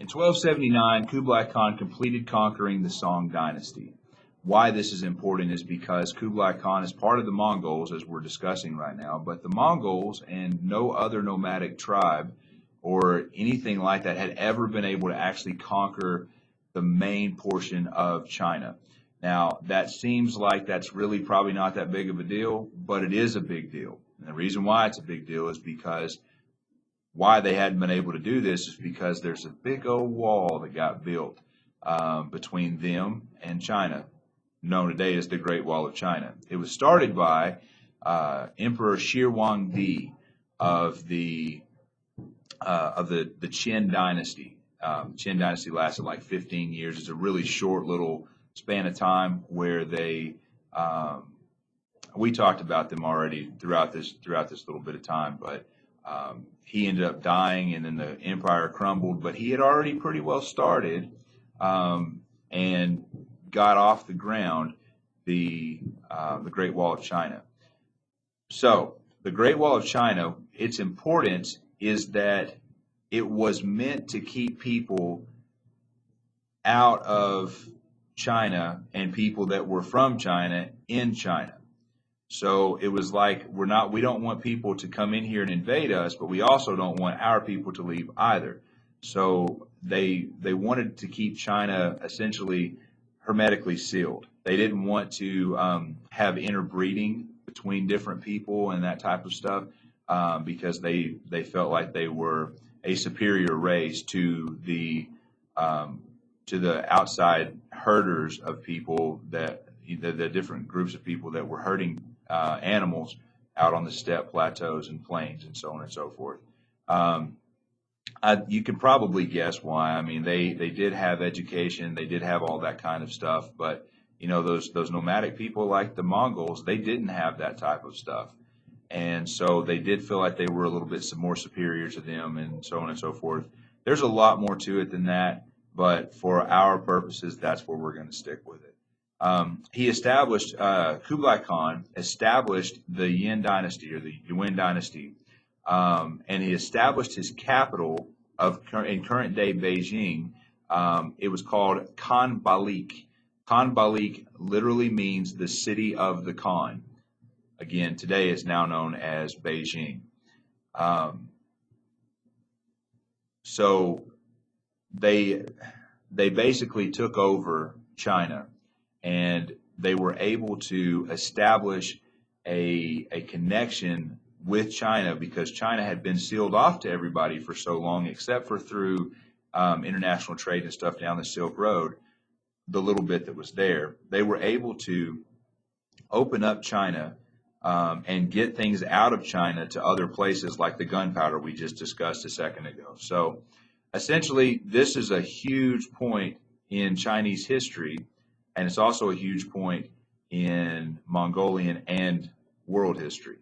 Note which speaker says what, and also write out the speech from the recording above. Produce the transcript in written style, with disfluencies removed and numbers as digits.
Speaker 1: In 1279, Kublai Khan completed conquering the Song dynasty. Why this is important is because Kublai Khan is part of the Mongols, as we're discussing right now, but the Mongols and no other nomadic tribe or anything like that had ever been able to actually conquer the main portion of China. Now, that seems like that's really probably not that big of a deal, but it is a big deal. And the reason why it's a big deal is because why they hadn't been able to do this is because there's a big old wall that got built between them and China, known today as the Great Wall of China. It was started by Emperor Shi Huangdi of the Qin dynasty. Qin dynasty lasted like 15 years. It's a really short little span of time where they we talked about them already throughout this little bit of time, but he ended up dying, and then the empire crumbled. But he had already pretty well started and got off the ground the Great Wall of China. So the Great Wall of China, its importance is that it was meant to keep people out of China and people that were from China in China. So it was like we don't want people to come in here and invade us, but we also don't want our people to leave either. So they wanted to keep China essentially hermetically sealed. They didn't want to have interbreeding between different people and that type of stuff because they felt like they were a superior race to the outside herders of people, that the different groups of people that were herding animals out on the steppe plateaus and plains and so on and so forth. You can probably guess why. I mean, they did have education, they did have all that kind of stuff, but those nomadic people like the Mongols, they didn't have that type of stuff. And so they did feel like they were a little bit more superior to them and so on and so forth. There's a lot more to it than that, but for our purposes, that's where we're going to stick with it. Kublai Khan established the Yin dynasty, or the Yuan dynasty, and he established his capital in current day Beijing. It was called Khan Balik. Khan Balik literally means the city of the Khan. Again, today it's now known as Beijing. So they basically took over China, and they were able to establish a connection with China because China had been sealed off to everybody for so long, except for through international trade and stuff down the Silk Road, the little bit that was there. They were able to open up China and get things out of China to other places, like the gunpowder we just discussed a second ago. So essentially, this is a huge point in Chinese history, and it's also a huge point in Mongolian and world history.